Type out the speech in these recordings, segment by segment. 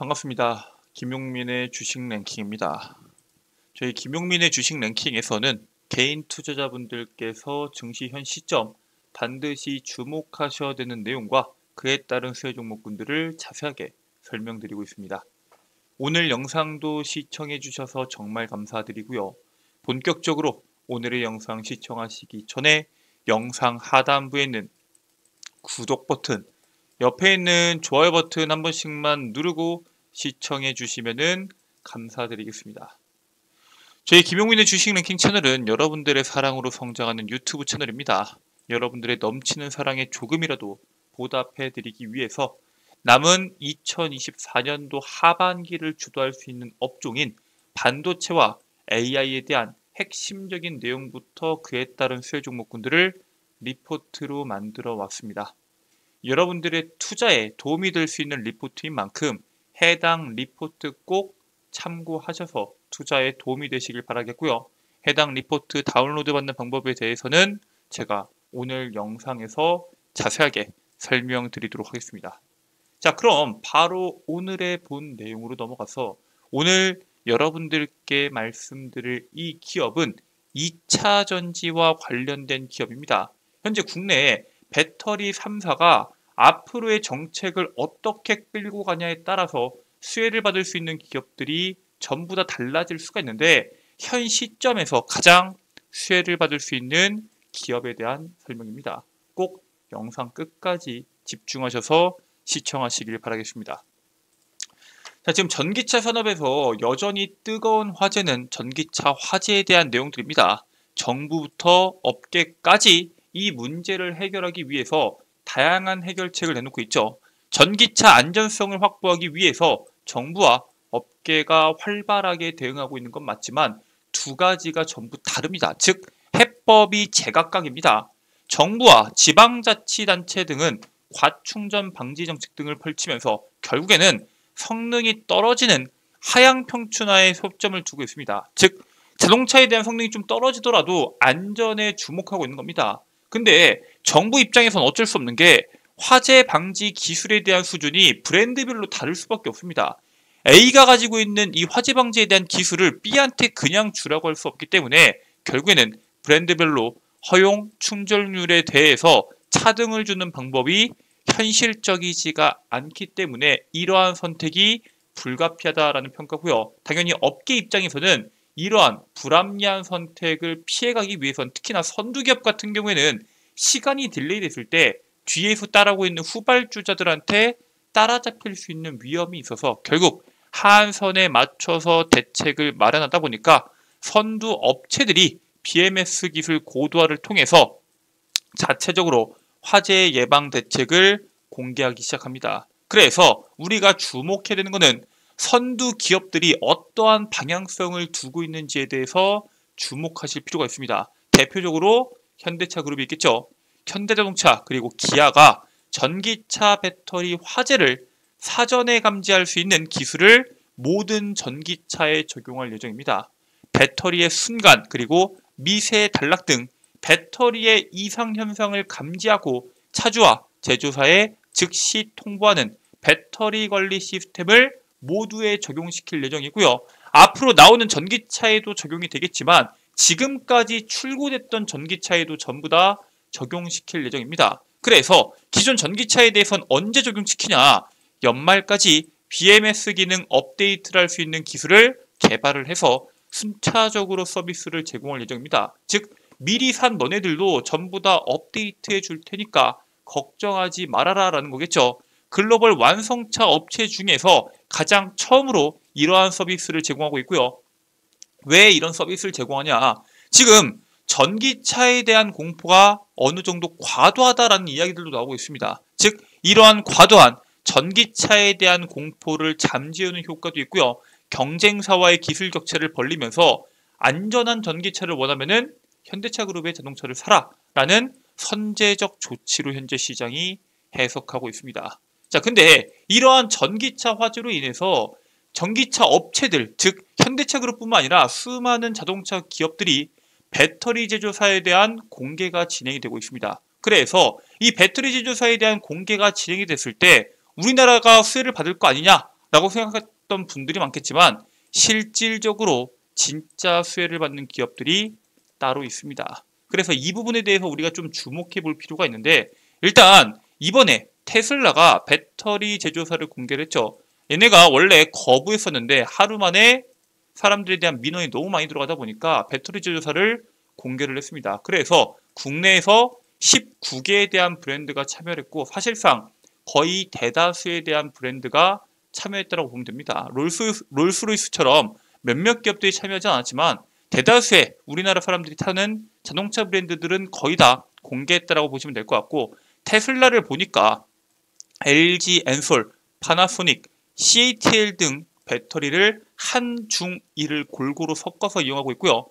반갑습니다. 김용민의 주식 랭킹입니다. 저희 김용민의 주식 랭킹에서는 개인 투자자분들께서 증시 현 시점 반드시 주목하셔야 되는 내용과 그에 따른 수혜 종목군들을 자세하게 설명드리고 있습니다. 오늘 영상도 시청해 주셔서 정말 감사드리고요. 본격적으로 오늘의 영상 시청하시기 전에 영상 하단부에 있는 구독 버튼, 옆에 있는 좋아요 버튼 한 번씩만 누르고 시청해 주시면 감사드리겠습니다. 저희 김용민의 주식 랭킹 채널은 여러분들의 사랑으로 성장하는 유튜브 채널입니다. 여러분들의 넘치는 사랑에 조금이라도 보답해 드리기 위해서 남은 2024년도 하반기를 주도할 수 있는 업종인 반도체와 AI에 대한 핵심적인 내용부터 그에 따른 수혜 종목군들을 리포트로 만들어 왔습니다. 여러분들의 투자에 도움이 될 수 있는 리포트인 만큼 해당 리포트 꼭 참고하셔서 투자에 도움이 되시길 바라겠고요. 해당 리포트 다운로드 받는 방법에 대해서는 제가 오늘 영상에서 자세하게 설명드리도록 하겠습니다. 자, 그럼 바로 오늘의 본 내용으로 넘어가서 오늘 여러분들께 말씀드릴 이 기업은 2차 전지와 관련된 기업입니다. 현재 국내에 배터리 3사가 앞으로의 정책을 어떻게 끌고 가냐에 따라서 수혜를 받을 수 있는 기업들이 전부 다 달라질 수가 있는데 현 시점에서 가장 수혜를 받을 수 있는 기업에 대한 설명입니다. 꼭 영상 끝까지 집중하셔서 시청하시길 바라겠습니다. 자, 지금 전기차 산업에서 여전히 뜨거운 화제는 전기차 화재에 대한 내용들입니다. 정부부터 업계까지 이 문제를 해결하기 위해서 다양한 해결책을 내놓고 있죠. 전기차 안전성을 확보하기 위해서 정부와 업계가 활발하게 대응하고 있는 건 맞지만 두 가지가 전부 다릅니다. 즉 해법이 제각각입니다. 정부와 지방자치단체 등은 과충전 방지 정책 등을 펼치면서 결국에는 성능이 떨어지는 하향 평준화에 초점을 두고 있습니다. 즉 자동차에 대한 성능이 좀 떨어지더라도 안전에 주목하고 있는 겁니다. 근데 정부 입장에서는 어쩔 수 없는 게 화재 방지 기술에 대한 수준이 브랜드별로 다를 수밖에 없습니다. A가 가지고 있는 이 화재 방지에 대한 기술을 B한테 그냥 주라고 할 수 없기 때문에 결국에는 브랜드별로 허용 충전률에 대해서 차등을 주는 방법이 현실적이지가 않기 때문에 이러한 선택이 불가피하다라는 평가고요. 당연히 업계 입장에서는 이러한 불합리한 선택을 피해가기 위해서는 특히나 선두기업 같은 경우에는 시간이 딜레이 됐을 때 뒤에서 따라오고 있는 후발주자들한테 따라잡힐 수 있는 위험이 있어서 결국 하한선에 맞춰서 대책을 마련하다 보니까 선두 업체들이 BMS 기술 고도화를 통해서 자체적으로 화재 예방 대책을 공개하기 시작합니다. 그래서 우리가 주목해야 되는 것은 선두 기업들이 어떠한 방향성을 두고 있는지에 대해서 주목하실 필요가 있습니다. 대표적으로 현대차 그룹이 있겠죠. 현대자동차 그리고 기아가 전기차 배터리 화재를 사전에 감지할 수 있는 기술을 모든 전기차에 적용할 예정입니다. 배터리의 순간 그리고 미세 단락 등 배터리의 이상 현상을 감지하고 차주와 제조사에 즉시 통보하는 배터리 관리 시스템을 모두에 적용시킬 예정이고요. 앞으로 나오는 전기차에도 적용이 되겠지만 지금까지 출고됐던 전기차에도 전부 다 적용시킬 예정입니다. 그래서 기존 전기차에 대해서는 언제 적용시키냐? 연말까지 BMS 기능 업데이트를 할 수 있는 기술을 개발을 해서 순차적으로 서비스를 제공할 예정입니다. 즉 미리 산 너네들도 전부 다 업데이트해 줄 테니까 걱정하지 말아라 라는 거겠죠. 글로벌 완성차 업체 중에서 가장 처음으로 이러한 서비스를 제공하고 있고요. 왜 이런 서비스를 제공하냐? 지금 전기차에 대한 공포가 어느 정도 과도하다라는 이야기들도 나오고 있습니다. 즉 이러한 과도한 전기차에 대한 공포를 잠재우는 효과도 있고요. 경쟁사와의 기술 격차를 벌리면서 안전한 전기차를 원하면은 현대차 그룹의 자동차를 사라라는 선제적 조치로 현재 시장이 해석하고 있습니다. 자, 근데 이러한 전기차 화재로 인해서 전기차 업체들, 즉 현대차 그룹뿐만 아니라 수많은 자동차 기업들이 배터리 제조사에 대한 공개가 진행이 되고 있습니다. 그래서 이 배터리 제조사에 대한 공개가 진행이 됐을 때 우리나라가 수혜를 받을 거 아니냐? 라고 생각했던 분들이 많겠지만 실질적으로 진짜 수혜를 받는 기업들이 따로 있습니다. 그래서 이 부분에 대해서 우리가 좀 주목해 볼 필요가 있는데, 일단 이번에 테슬라가 배터리 제조사를 공개를 했죠. 얘네가 원래 거부했었는데 하루 만에 사람들에 대한 민원이 너무 많이 들어가다 보니까 배터리 제조사를 공개를 했습니다. 그래서 국내에서 19개에 대한 브랜드가 참여를 했고, 사실상 거의 대다수에 대한 브랜드가 참여했다고 보면 됩니다. 롤스로이스처럼 몇몇 기업들이 참여하지 않았지만 대다수의 우리나라 사람들이 타는 자동차 브랜드들은 거의 다 공개했다고 보시면 될 것 같고, 테슬라를 보니까 LG 엔솔, 파나소닉, CATL 등 배터리를 한중일을 골고루 섞어서 이용하고 있고요.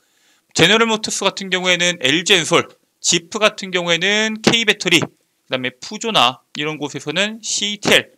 제너럴 모터스 같은 경우에는 LG 엔솔, 지프 같은 경우에는 K배터리, 그 다음에 푸조나 이런 곳에서는 CATL,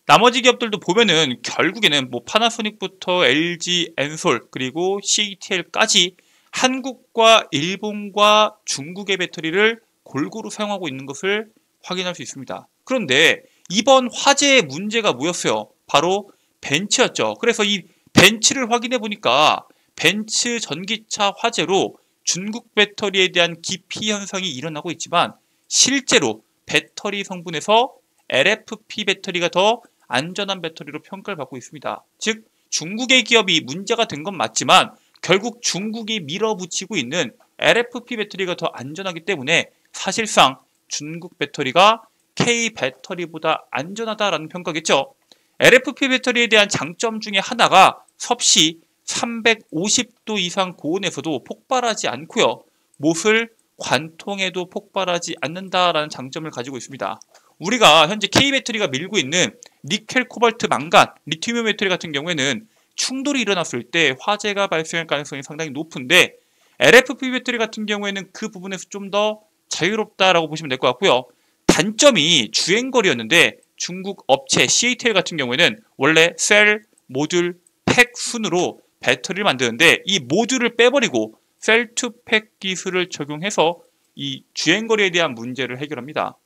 나머지 기업들도 보면은 결국에는 뭐 파나소닉부터 LG 엔솔 그리고 CATL까지 한국과 일본과 중국의 배터리를 골고루 사용하고 있는 것을 확인할 수 있습니다. 그런데 이번 화재의 문제가 뭐였어요? 바로 벤츠였죠. 그래서 이 벤츠를 확인해 보니까 벤츠 전기차 화재로 중국 배터리에 대한 기피 현상이 일어나고 있지만 실제로 배터리 성분에서 LFP 배터리가 더 안전한 배터리로 평가를 받고 있습니다. 즉 중국의 기업이 문제가 된 건 맞지만 결국 중국이 밀어붙이고 있는 LFP 배터리가 더 안전하기 때문에 사실상 중국 배터리가 K 배터리보다 안전하다라는 평가겠죠. LFP 배터리에 대한 장점 중에 하나가 섭씨 350도 이상 고온에서도 폭발하지 않고요. 못을 관통해도 폭발하지 않는다라는 장점을 가지고 있습니다. 우리가 현재 K 배터리가 밀고 있는 니켈, 코발트, 망간, 리튬 배터리 같은 경우에는 충돌이 일어났을 때 화재가 발생할 가능성이 상당히 높은데 LFP 배터리 같은 경우에는 그 부분에서 좀 더 자유롭다라고 보시면 될 것 같고요. 단점이 주행거리였는데 중국 업체 CATL 같은 경우에는 원래 셀, 모듈, 팩 순으로 배터리를 만드는데 이 모듈을 빼버리고 셀 투 팩 기술을 적용해서 이 주행거리에 대한 문제를 해결합니다.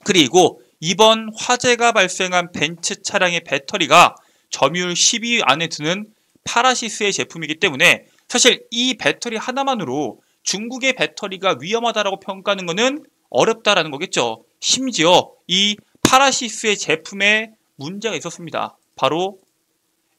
그리고 이번 화재가 발생한 벤츠 차량의 배터리가 점유율 10위 안에 드는 파라시스의 제품이기 때문에 사실 이 배터리 하나만으로 중국의 배터리가 위험하다라고 평가하는 것은 어렵다라는 거겠죠. 심지어 이 파라시스의 제품에 문제가 있었습니다. 바로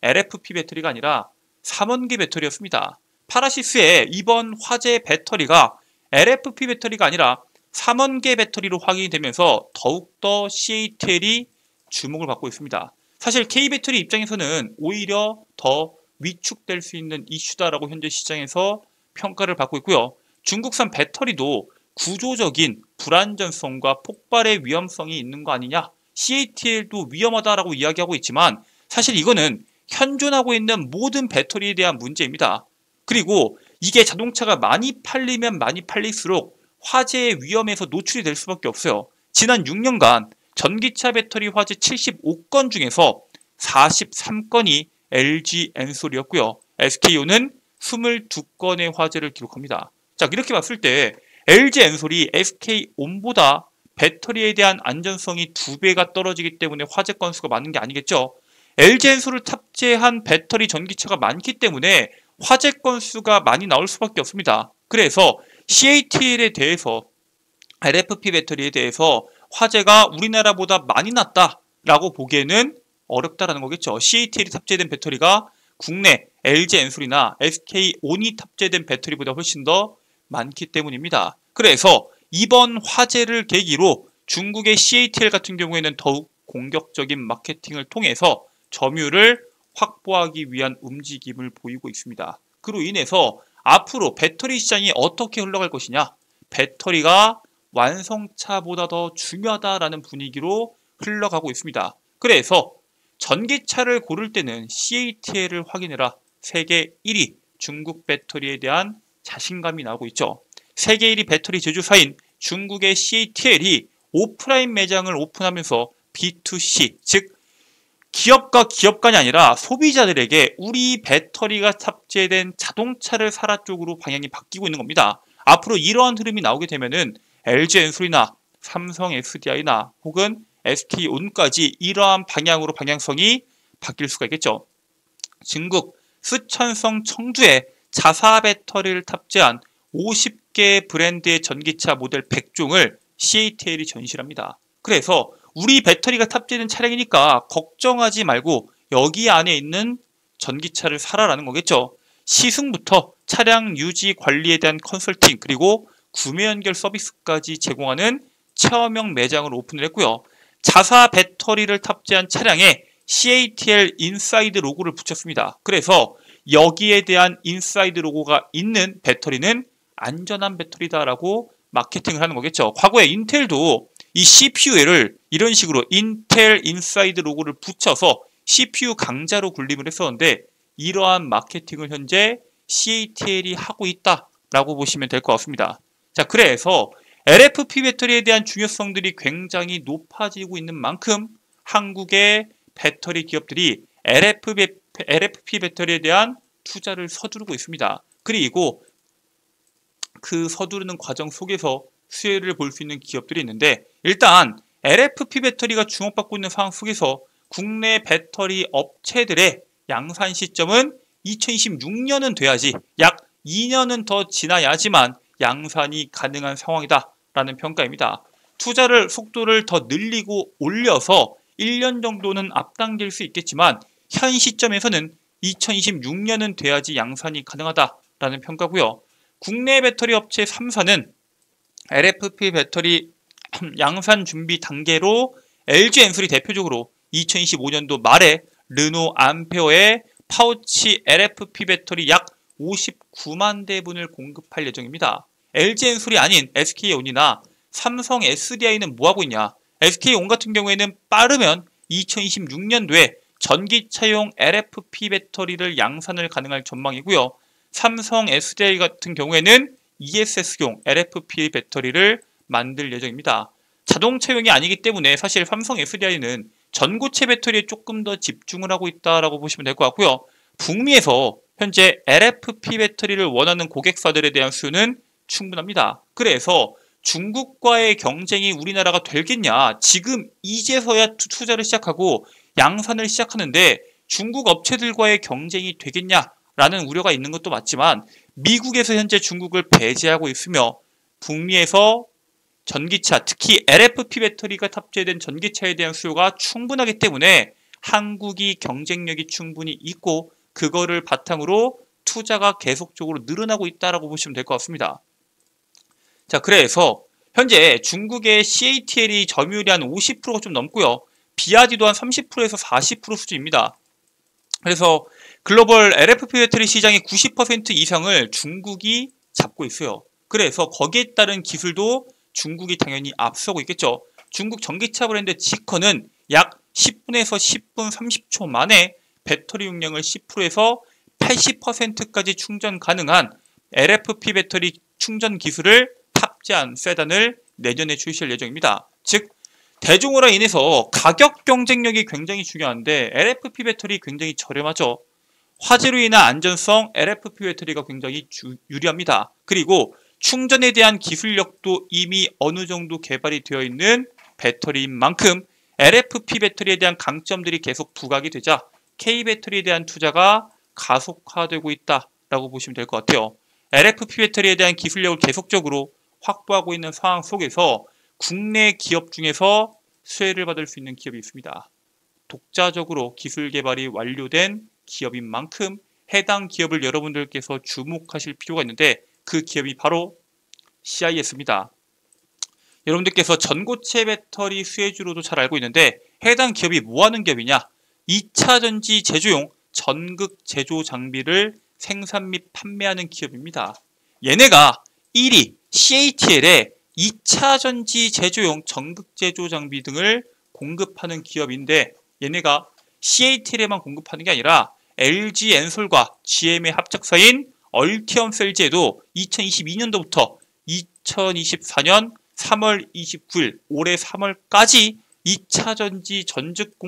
LFP 배터리가 아니라 삼원계 배터리였습니다. 파라시스의 이번 화재 배터리가 LFP 배터리가 아니라 삼원계 배터리로 확인이 되면서 더욱더 CATL이 주목을 받고 있습니다. 사실 K배터리 입장에서는 오히려 더 위축될 수 있는 이슈다라고 현재 시장에서 평가를 받고 있고요. 중국산 배터리도 구조적인 불안전성과 폭발의 위험성이 있는 거 아니냐, CATL도 위험하다라고 이야기하고 있지만 사실 이거는 현존하고 있는 모든 배터리에 대한 문제입니다. 그리고 이게 자동차가 많이 팔리면 많이 팔릴수록 화재의 위험에서 노출이 될 수밖에 없어요. 지난 6년간 전기차 배터리 화재 75건 중에서 43건이 LG 엔솔이었고요. SK온은 22건의 화재를 기록합니다. 자, 이렇게 봤을 때 LG 엔솔이 SK온보다 배터리에 대한 안전성이 2배가 떨어지기 때문에 화재 건수가 많은 게 아니겠죠. LG 엔솔을 탑재한 배터리 전기차가 많기 때문에 화재 건수가 많이 나올 수밖에 없습니다. 그래서 CATL에 대해서 LFP 배터리에 대해서 화재가 우리나라보다 많이 났다라고 보기에는 어렵다라는 거겠죠. CATL이 탑재된 배터리가 국내 LG 엔솔이나 SK온이 탑재된 배터리보다 훨씬 더 많기 때문입니다. 그래서 이번 화재를 계기로 중국의 CATL 같은 경우에는 더욱 공격적인 마케팅을 통해서 점유율을 확보하기 위한 움직임을 보이고 있습니다. 그로 인해서 앞으로 배터리 시장이 어떻게 흘러갈 것이냐, 배터리가 완성차보다 더 중요하다라는 분위기로 흘러가고 있습니다. 그래서 전기차를 고를 때는 CATL을 확인해라. 세계 1위 중국 배터리에 대한 자신감이 나오고 있죠. 세계 1위 배터리 제조사인 중국의 CATL이 오프라인 매장을 오픈하면서 B2C, 즉 기업과 기업 간이 아니라 소비자들에게 우리 배터리가 탑재된 자동차를 사라 쪽으로 방향이 바뀌고 있는 겁니다. 앞으로 이러한 흐름이 나오게 되면은 LG 엔솔이나 삼성 SDI나 혹은 SK온까지 이러한 방향으로 방향성이 바뀔 수가 있겠죠. 중국 쓰촨성 청두에 자사 배터리를 탑재한 50개 브랜드의 전기차 모델 100종을 CATL이 전시합니다. 그래서 우리 배터리가 탑재된 차량이니까 걱정하지 말고 여기 안에 있는 전기차를 사라라는 거겠죠. 시승부터 차량 유지 관리에 대한 컨설팅 그리고 구매 연결 서비스까지 제공하는 체험형 매장을 오픈을 했고요. 자사 배터리를 탑재한 차량에 CATL 인사이드 로고를 붙였습니다. 그래서 여기에 대한 인사이드 로고가 있는 배터리는 안전한 배터리다라고 마케팅을 하는 거겠죠. 과거에 인텔도 이 CPU를 이런 식으로 인텔 인사이드 로고를 붙여서 CPU 강자로 군림을 했었는데 이러한 마케팅을 현재 CATL이 하고 있다라고 보시면 될 것 같습니다. 자, 그래서 LFP 배터리에 대한 중요성들이 굉장히 높아지고 있는 만큼 한국의 배터리 기업들이 LFP 배터리에 대한 투자를 서두르고 있습니다. 그리고 그 서두르는 과정 속에서 수혜를 볼 수 있는 기업들이 있는데 일단 LFP 배터리가 주목받고 있는 상황 속에서 국내 배터리 업체들의 양산 시점은 2026년은 돼야지 약 2년은 더 지나야지만 양산이 가능한 상황이다라는 평가입니다. 투자를 속도를 더 늘리고 올려서 1년 정도는 앞당길 수 있겠지만 현 시점에서는 2026년은 돼야지 양산이 가능하다라는 평가고요. 국내 배터리 업체 3사는 LFP 배터리 양산 준비 단계로 LG 엔솔이 대표적으로 2025년도 말에 르노 암페어의 파우치 LFP 배터리 약 59만 대분을 공급할 예정입니다. LG 엔솔이 아닌 SK온이나 삼성 SDI는 뭐하고 있냐? SK온 같은 경우에는 빠르면 2026년도에 전기차용 LFP 배터리를 양산을 가능할 전망이고요. 삼성 SDI 같은 경우에는 ESS용 LFP 배터리를 만들 예정입니다. 자동차용이 아니기 때문에 사실 삼성 SDI는 전고체 배터리에 조금 더 집중을 하고 있다라고 보시면 될 것 같고요. 북미에서 현재 LFP 배터리를 원하는 고객사들에 대한 수는 충분합니다. 그래서 중국과의 경쟁이 우리나라가 되겠냐? 지금 이제서야 투자를 시작하고 양산을 시작하는데 중국 업체들과의 경쟁이 되겠냐라는 우려가 있는 것도 맞지만 미국에서 현재 중국을 배제하고 있으며 북미에서 전기차, 특히 LFP 배터리가 탑재된 전기차에 대한 수요가 충분하기 때문에 한국이 경쟁력이 충분히 있고 그거를 바탕으로 투자가 계속적으로 늘어나고 있다라고 보시면 될 것 같습니다. 자, 그래서 현재 중국의 CATL이 점유율이 한 50%가 좀 넘고요. 비아디도 한 30%에서 40% 수준입니다. 그래서 글로벌 LFP 배터리 시장의 90% 이상을 중국이 잡고 있어요. 그래서 거기에 따른 기술도 중국이 당연히 앞서고 있겠죠. 중국 전기차 브랜드 지커는 약 10분에서 10분 30초 만에 배터리 용량을 10%에서 80%까지 충전 가능한 LFP 배터리 충전 기술을 탑재한 세단을 내년에 출시할 예정입니다. 즉 대중화로 인해서 가격 경쟁력이 굉장히 중요한데 LFP 배터리 굉장히 저렴하죠. 화재로 인한 안전성 LFP 배터리가 굉장히 유리합니다. 그리고 충전에 대한 기술력도 이미 어느 정도 개발이 되어 있는 배터리인 만큼 LFP 배터리에 대한 강점들이 계속 부각이 되자 K배터리에 대한 투자가 가속화되고 있다라고 보시면 될 것 같아요. LFP 배터리에 대한 기술력을 계속적으로 확보하고 있는 상황 속에서 국내 기업 중에서 수혜를 받을 수 있는 기업이 있습니다. 독자적으로 기술 개발이 완료된 기업인 만큼 해당 기업을 여러분들께서 주목하실 필요가 있는데 그 기업이 바로 CIS입니다. 여러분들께서 전고체 배터리 수혜주로도 잘 알고 있는데 해당 기업이 뭐하는 기업이냐? 2차 전지 제조용 전극 제조 장비를 생산 및 판매하는 기업입니다. 얘네가 1위 CATL에 2차 전지 제조용 전극 제조 장비 등을 공급하는 기업인데 얘네가 CATL에만 공급하는 게 아니라 LG 엔솔과 GM의 합작사인 얼티엄 셀즈에도 2022년도부터 2024년 3월 29일 올해 3월까지 2차 전지 전극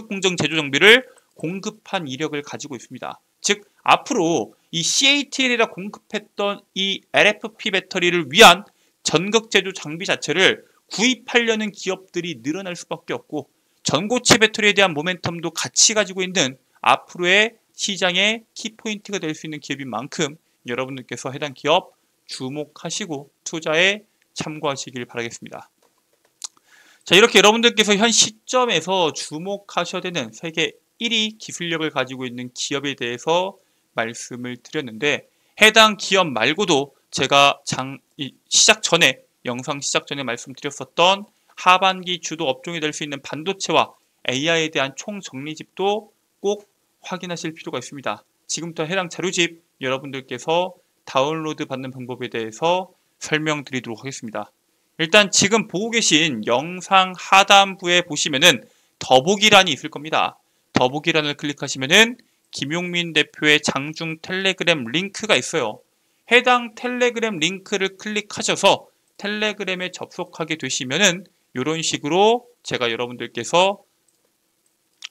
공정 제조 장비를 공급한 이력을 가지고 있습니다. 즉 앞으로 이 CATL이라 공급했던 이 LFP 배터리를 위한 전극 제조 장비 자체를 구입하려는 기업들이 늘어날 수밖에 없고 전고체 배터리에 대한 모멘텀도 같이 가지고 있는 앞으로의 시장의 키포인트가 될 수 있는 기업인 만큼 여러분들께서 해당 기업 주목하시고 투자에 참고하시길 바라겠습니다. 자, 이렇게 여러분들께서 현 시점에서 주목하셔야 되는 세계 1위 기술력을 가지고 있는 기업에 대해서 말씀을 드렸는데, 해당 기업 말고도 제가 영상 시작 전에 말씀드렸었던 하반기 주도 업종이 될 수 있는 반도체와 AI에 대한 총 정리집도 꼭 확인하실 필요가 있습니다. 지금부터 해당 자료집 여러분들께서 다운로드 받는 방법에 대해서 설명드리도록 하겠습니다. 일단 지금 보고 계신 영상 하단부에 보시면은 더보기란이 있을 겁니다. 더보기란을 클릭하시면은 김용민 대표의 장중 텔레그램 링크가 있어요. 해당 텔레그램 링크를 클릭하셔서 텔레그램에 접속하게 되시면은 이런 식으로 제가 여러분들께서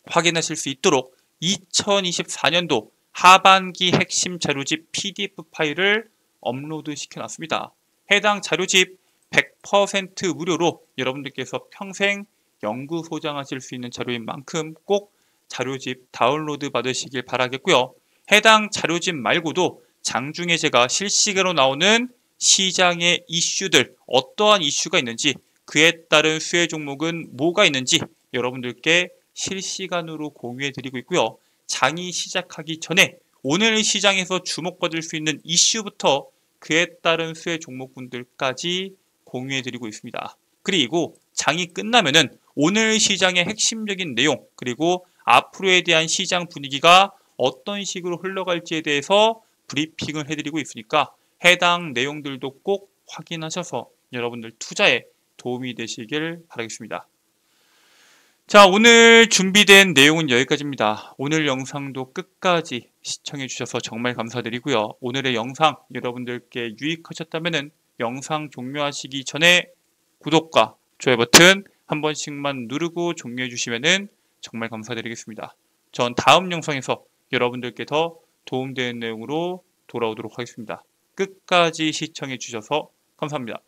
확인하실 수 있도록 2024년도 하반기 핵심 자료집 PDF 파일을 업로드 시켜놨습니다. 해당 자료집 100% 무료로 여러분들께서 평생 연구 소장하실 수 있는 자료인 만큼 꼭 자료집 다운로드 받으시길 바라겠고요. 해당 자료집 말고도 장중에 제가 실시간으로 나오는 시장의 이슈들, 어떠한 이슈가 있는지, 그에 따른 수혜 종목은 뭐가 있는지 여러분들께 실시간으로 공유해 드리고 있고요. 장이 시작하기 전에 오늘 시장에서 주목받을 수 있는 이슈부터 그에 따른 수혜 종목분들까지 공유해 드리고 있습니다. 그리고 장이 끝나면은 오늘 시장의 핵심적인 내용, 그리고 앞으로에 대한 시장 분위기가 어떤 식으로 흘러갈지에 대해서 브리핑을 해드리고 있으니까 해당 내용들도 꼭 확인하셔서 여러분들 투자에 도움이 되시길 바라겠습니다. 자, 오늘 준비된 내용은 여기까지입니다. 오늘 영상도 끝까지 시청해 주셔서 정말 감사드리고요. 오늘의 영상 여러분들께 유익하셨다면 영상 종료하시기 전에 구독과 좋아요 버튼 한 번씩만 누르고 종료해 주시면 정말 감사드리겠습니다. 전 다음 영상에서 여러분들께 더 도움되는 내용으로 돌아오도록 하겠습니다. 끝까지 시청해 주셔서 감사합니다.